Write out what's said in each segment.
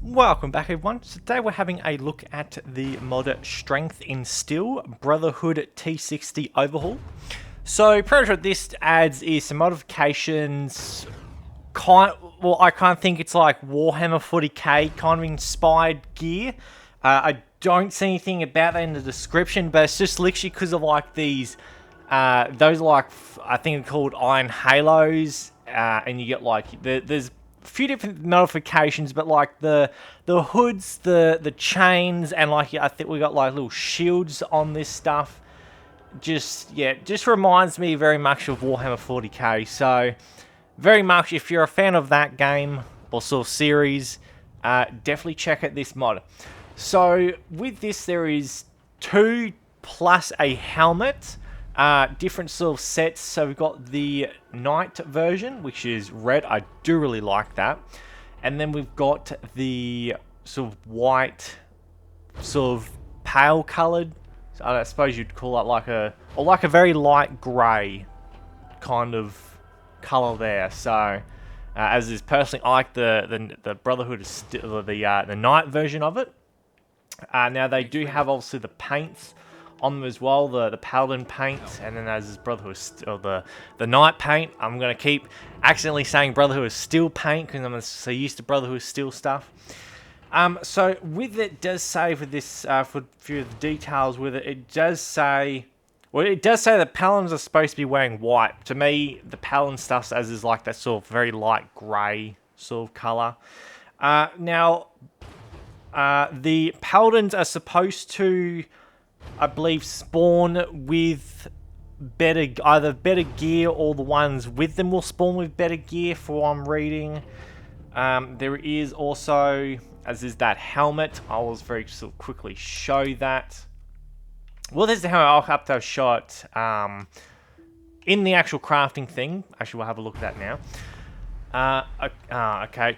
Welcome back everyone. So today we're having a look at the mod Strength in Steel Brotherhood T60 Overhaul. So pretty much what this adds is some modifications. I kind of think it's like Warhammer 40k kind of inspired gear. I don't see anything about that in the description, but it's just literally because of like these, those are like, I think they're called Iron Halos, and you get like, there's a few different notifications, but like the hoods, the chains, and like I think we got like little shields on this stuff. Just reminds me very much of Warhammer 40k. So very much, if you're a fan of that game or sort of series, definitely check out this mod. So with this, there is 2 plus a helmet. Different sort of sets. So we've got the night version, which is red. I do really like that. And then we've got the sort of white, sort of pale coloured. So I suppose you'd call it like a very light grey kind of colour there. So as is personally, I like the Brotherhood is still the night version of it. Now they do have obviously the paints on them as well, the Paladin paint, and then as Brotherhood or the Night paint. I'm gonna keep accidentally saying Brotherhood Steel paint because I'm so used to Brotherhood Steel stuff. So with it does say for this for a few of the details with it, it does say that Paladins are supposed to be wearing white. To me, the Paladin stuff as is like that sort of very light grey sort of colour. Now the Paladins are supposed to, I believe, spawn with either better gear, or the ones with them will spawn with better gear for what I'm reading. There is also, as is that helmet. I will very sort of quickly show that. Well, there's the helmet. I'll have to show it in the actual crafting thing. Actually, we'll have a look at that now. Okay.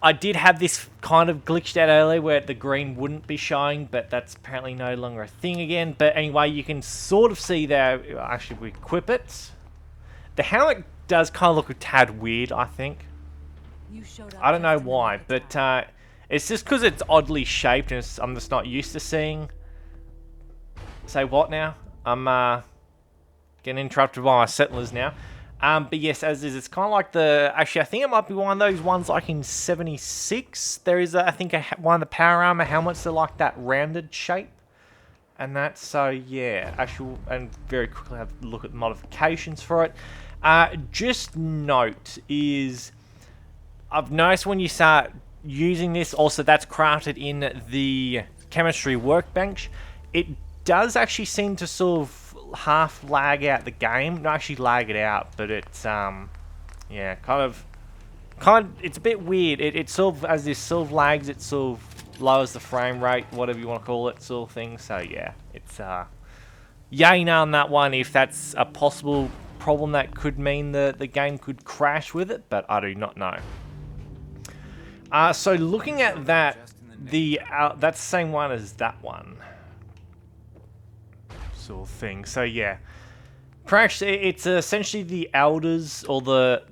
I did have this kind of glitched out earlier where the green wouldn't be showing, but that's apparently no longer a thing again. But anyway, you can sort of see there, actually we equip it. The helmet does kind of look a tad weird, I think. I don't know why, but it's just because it's oddly shaped and I'm just not used to seeing. Say what now? I'm getting interrupted by my settlers now. But yes, as is, it's kind of like actually, I think it might be one of those ones like in 76. There is, I think, one of the power armor helmets that are like that rounded shape. And that's, so yeah, actually, and very quickly have a look at the modifications for it. Just note is, I've noticed when you start using this, also that's crafted in the chemistry workbench, it does actually seem to sort of half lag out the game. Not actually lag it out, but it's yeah, kind of it's a bit weird. It sort of, as this sort of lags, it sort of lowers the frame rate, whatever you want to call it, sort of thing. So yeah, it's yay no on that one. If that's a possible problem, that could mean the game could crash with it, but I do not know. So looking at that, that's the same one as that one sort of thing. So yeah, perhaps it's essentially the Elders, or the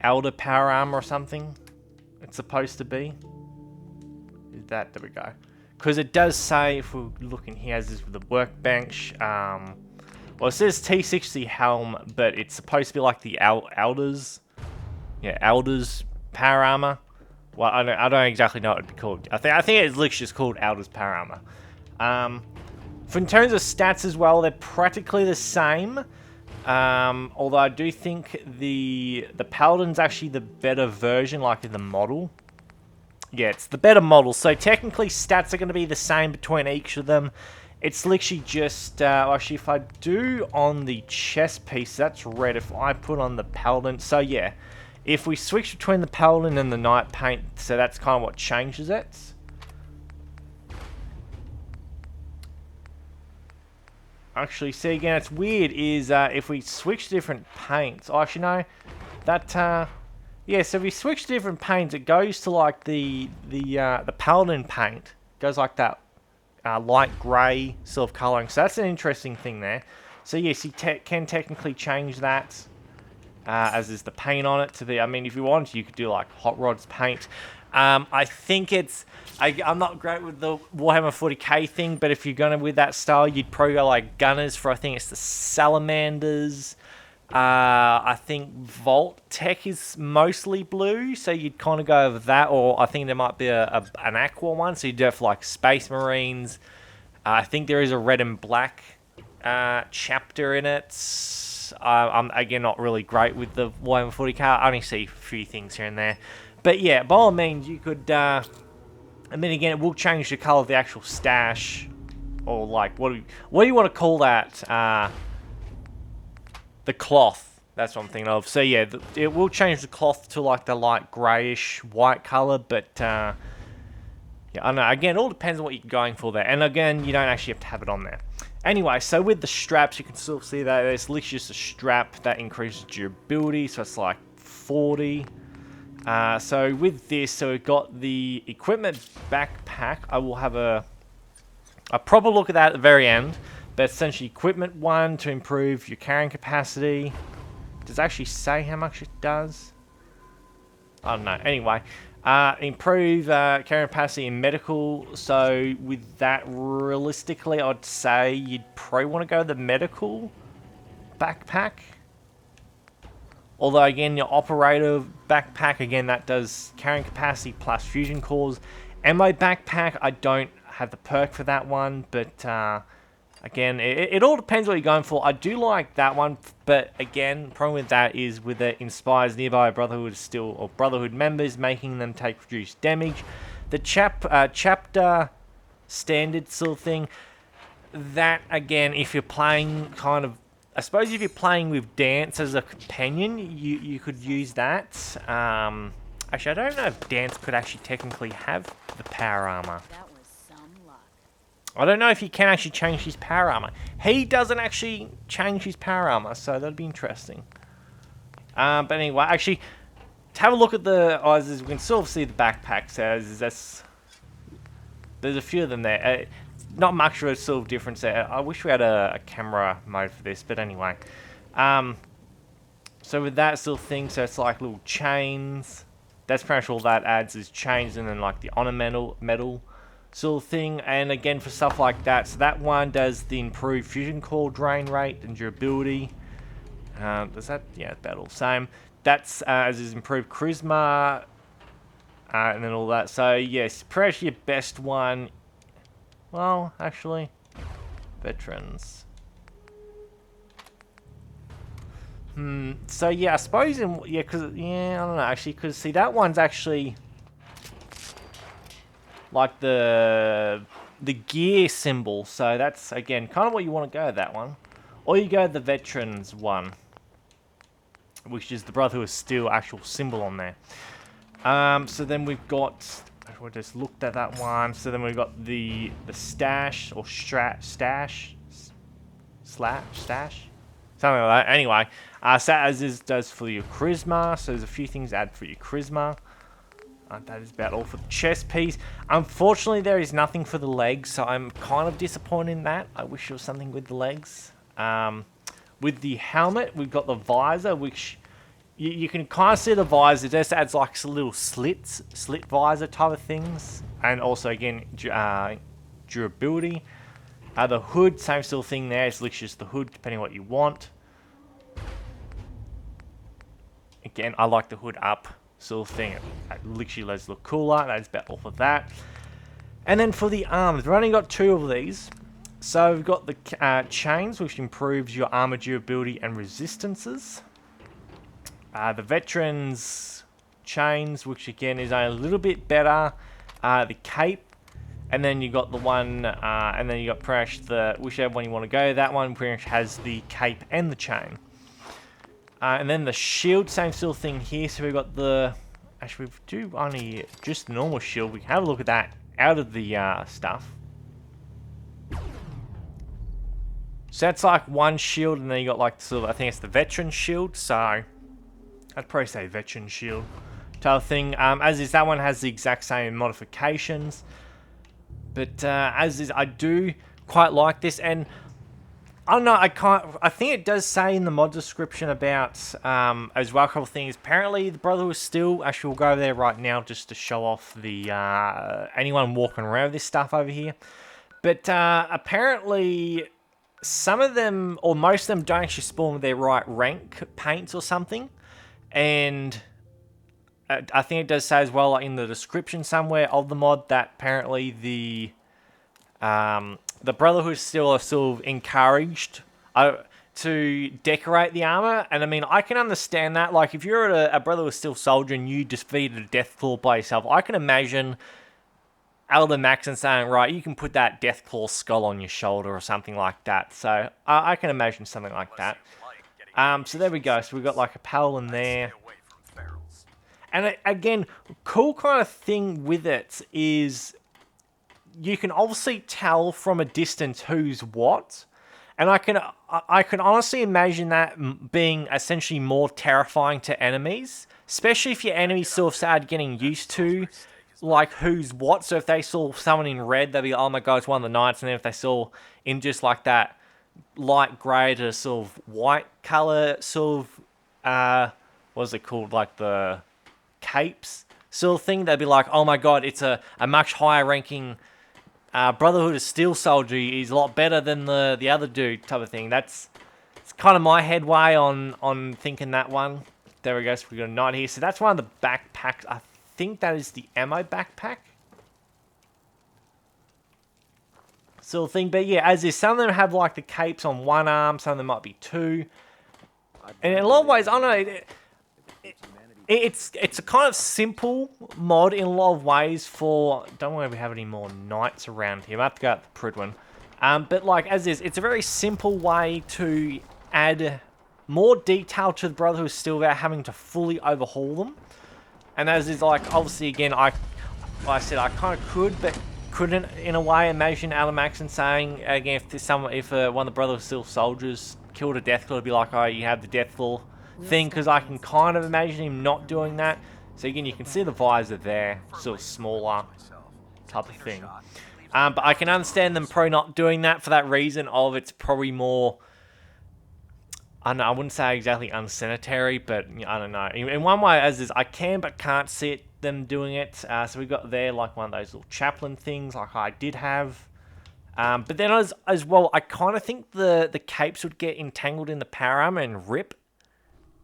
Elder power armor or something. It's supposed to be. Is that, there we go. Because it does say, if we're looking here, as is with the workbench, well, it says T60 helm, but it's supposed to be like the Elders. Yeah, Elders power armor. Well, I don't exactly know what it'd be called. I think it's literally just called Elders power armor. For in terms of stats as well, they're practically the same. Although I do think the Paladin's actually the better version, like in the model. Yeah, it's the better model. So technically, stats are going to be the same between each of them. It's literally just, actually, if I do on the chest piece, that's red. If I put on the Paladin, so yeah, if we switch between the Paladin and the Night paint, so that's kind of what changes it. Actually, see again, it's weird is if we switch different paints. Oh, actually, no, that yeah. So if we switch different paints, it goes to like the Paladin paint goes like that light grey sort of colouring. So that's an interesting thing there. So yes, you can technically change that, as is the paint on it to be. I mean, if you wanted to, you could do like Hot Rod's paint. I think it's... I'm not great with the Warhammer 40k thing, but if you're going to with that style, you'd probably go like Gunners for, I think it's the Salamanders. I think Vault Tech is mostly blue, so you'd kind of go with that, or I think there might be an Aqua one, so you'd do it for like Space Marines. I think there is a red and black chapter in it. I'm, again, not really great with the Warhammer 40k. I only see a few things here and there. But yeah, by all means, you could... I mean, again, it will change the colour of the actual stash. Or, like, what do you want to call that? The cloth. That's what I'm thinking of. So, yeah, it will change the cloth to, like, the light greyish white colour. But, yeah, I don't know. Again, it all depends on what you're going for there. And, again, you don't actually have to have it on there. Anyway, so with the straps, you can still see that there's literally just a strap that increases durability. So, it's like 40. So with this, so we've got the equipment backpack. I will have a proper look at that at the very end. But essentially, equipment 1 to improve your carrying capacity. Does it actually say how much it does? I don't know. Anyway, improve carrying capacity in medical. So with that, realistically, I'd say you'd probably want to go the medical backpack. Although, again, your operator backpack, again, that does carrying capacity plus fusion cores. And my backpack, I don't have the perk for that one. But, again, it all depends what you're going for. I do like that one. But, again, the problem with that is with it inspires nearby Brotherhood or Brotherhood members, making them take reduced damage. The chapter standard sort of thing, that, again, if you're playing kind of... I suppose if you're playing with Dance as a companion, you could use that. Actually, I don't know if Dance could actually technically have the power armor. That was some luck. I don't know if he can actually change his power armor. He doesn't actually change his power armor, so that'd be interesting. But anyway, actually, to have a look at the eyes, we can sort of see the backpack. So there's a few of them there. Not much of a sort of difference there. I wish we had a camera mode for this, but anyway. So with that sort of thing, so it's like little chains. That's pretty much all that adds is chains, and then like the ornamental metal sort of thing. And again, for stuff like that, so that one does the improved fusion core drain rate and durability. Does that? Yeah, about all the same. That's as is improved charisma, and then all that. So yes, pretty much your best one. Well, actually, veterans. So yeah, I suppose I don't know actually, because see that one's actually like the gear symbol. So that's again kind of what you want to go with that one, or you go the veterans one, which is the Brotherhood Steel actual symbol on there. So then we've got. We just looked at that one. So then we've got the stash or stash, something like that. Anyway, so as this does for your charisma. So there's a few things to add for your charisma. That is about all for the chest piece. Unfortunately, there is nothing for the legs, so I'm kind of disappointed in that. I wish there was something with the legs. With the helmet, we've got the visor, which. You can kind of see the visor. It just adds like some little slit visor type of things. And also, again, durability. The hood, same sort of thing there. It's literally just the hood, depending on what you want. Again, I like the hood up sort of thing. It literally lets it look cooler. That's about all for that. And then for the arms, we've only got 2 of these. So we've got the chains, which improves your armor durability and resistances. The veterans chains, which again is a little bit better. The cape, and then you got the one, and then you got pretty much the whichever one you want to go. That one pretty much has the cape and the chain. And then the shield, same sort of thing here. So we've got the actually we do only just the normal shield. We can have a look at that out of the stuff. So that's like one shield, and then you got like sort of, I think it's the veteran shield. So I'd probably say veteran shield type of thing. As is, that one has the exact same modifications. But as is, I do quite like this. And Oh no, I can't. I think it does say in the mod description about as well a couple of things. Apparently, the Brotherhood was still. Actually, we'll go there right now just to show off the anyone walking around with this stuff over here. But apparently, some of them or most of them don't actually spawn with their right rank paints or something, and I think it does say as well, like in the description somewhere of the mod, that apparently the Brotherhood still are sort of encouraged to decorate the armor, and I mean, I can understand that. Like, if you're a Brotherhood Steel soldier and you defeated a Deathclaw by yourself, I can imagine Elder Maxon saying, right, you can put that Deathclaw skull on your shoulder or something like that. So I can imagine something like that. So there we go. So we've got like a paladin there. And again, cool kind of thing with it is you can obviously tell from a distance who's what, and I can honestly imagine that being essentially more terrifying to enemies, especially if your enemies sort of started getting used to like who's what. So if they saw someone in red, they'd be like, oh my god, it's one of the knights, and then if they saw in just like that light grey to sort of white colour sort of what's it called, like the capes sort of thing, they'd be like, oh my god, it's a much higher ranking Brotherhood of Steel soldier. He's a lot better than the other dude type of thing. It's kind of my headway on thinking that one. There we go. So we got a knight here. So that's one of the backpacks. I think that is the ammo backpack sort of thing. But yeah, as is, some of them have like the capes on one arm. Some of them might be two. And in a lot of ways, I don't know. It's a kind of simple mod in a lot of ways for... Don't worry if we have any more knights around here. I have to go out the Prudwin. But like, as is, it's a very simple way to add more detail to the Brotherhood still without having to fully overhaul them. And as is, like, obviously, again, like I said, I kind of could, but couldn't, in a way, imagine Alan Maxon saying, again, if one of the Brotherhood Steel soldiers killed a Deathclaw, it'd be like, oh, you have the Deathclaw thing, because I can kind of imagine him not doing that. So again, you can see the visor there, sort of smaller type of thing. But I can understand them probably not doing that for that reason of it's probably more, I don't know, I wouldn't say exactly unsanitary, but I don't know. In one way, as is, I can but can't see them doing it. So we've got there like one of those little chaplain things like I did have. But then as well, I kind of think the capes would get entangled in the power armor and rip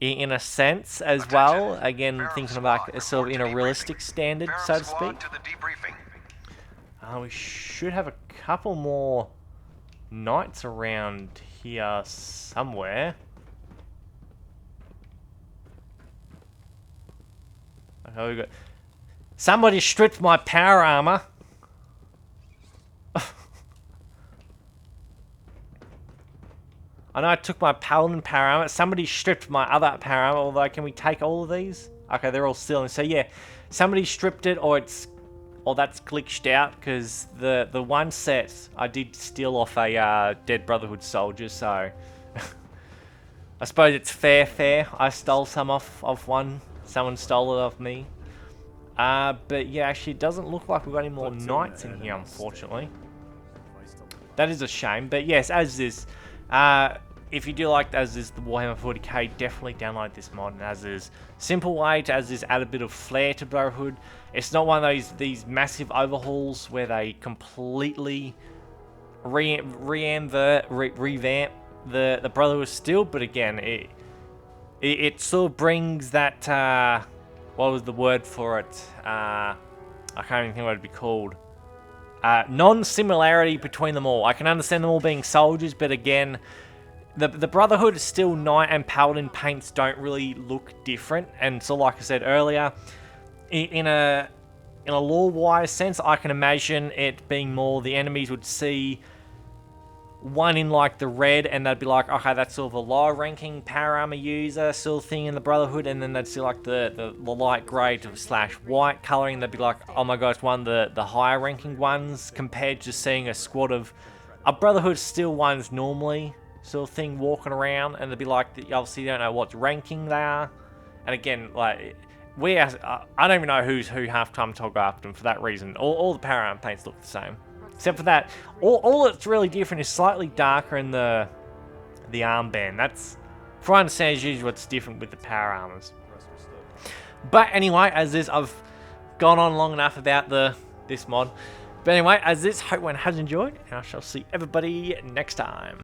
in a sense as well. Again, thinking about sort of in a realistic standard, so to speak. We should have a couple more knights around here somewhere. Okay, we got... Somebody stripped my power armor. I know I took my paladin power armor. Somebody stripped my other power armor, although can we take all of these? Okay, they're all still in. So yeah, somebody stripped it, or that's glitched out, because the one set I did steal off a dead Brotherhood soldier, so I suppose it's fair. I stole some off one. Someone stole it off me. But yeah, actually it doesn't look like we've got any more knights in here, unfortunately. That is a shame, but yes, as is. If you do like as is the Warhammer 40k, definitely download this mod. And as is, simple way to as is add a bit of flair to Brotherhood. It's not one of these massive overhauls where they completely revamp the Brotherhood still. But again, it sort of brings that what was the word for it? I can't even think what it'd be called. Non-similarity between them all. I can understand them all being soldiers, but again, the Brotherhood is still knight and paladin paints don't really look different. And so, like I said earlier, in a lore-wise sense, I can imagine it being more the enemies would see one in like the red, and they'd be like, okay, that's sort of a lower ranking power armor user sort of thing in the Brotherhood, and then they'd see like the light grey to / white colouring, they'd be like, oh my god, it's one of the higher ranking ones, compared to seeing a squad of a Brotherhood Steel ones normally sort of thing walking around, and they'd be like, obviously you don't know what ranking they are. And again, like, I don't even know who's who half time to go after them for that reason. All the power armor paints look the same. Except for that, all that's really different is slightly darker in the the armband. That's, for I understand, is usually what's different with the power armors. But anyway, as this, I've gone on long enough about this mod. But anyway, as this, hope one has enjoyed, and I shall see everybody next time.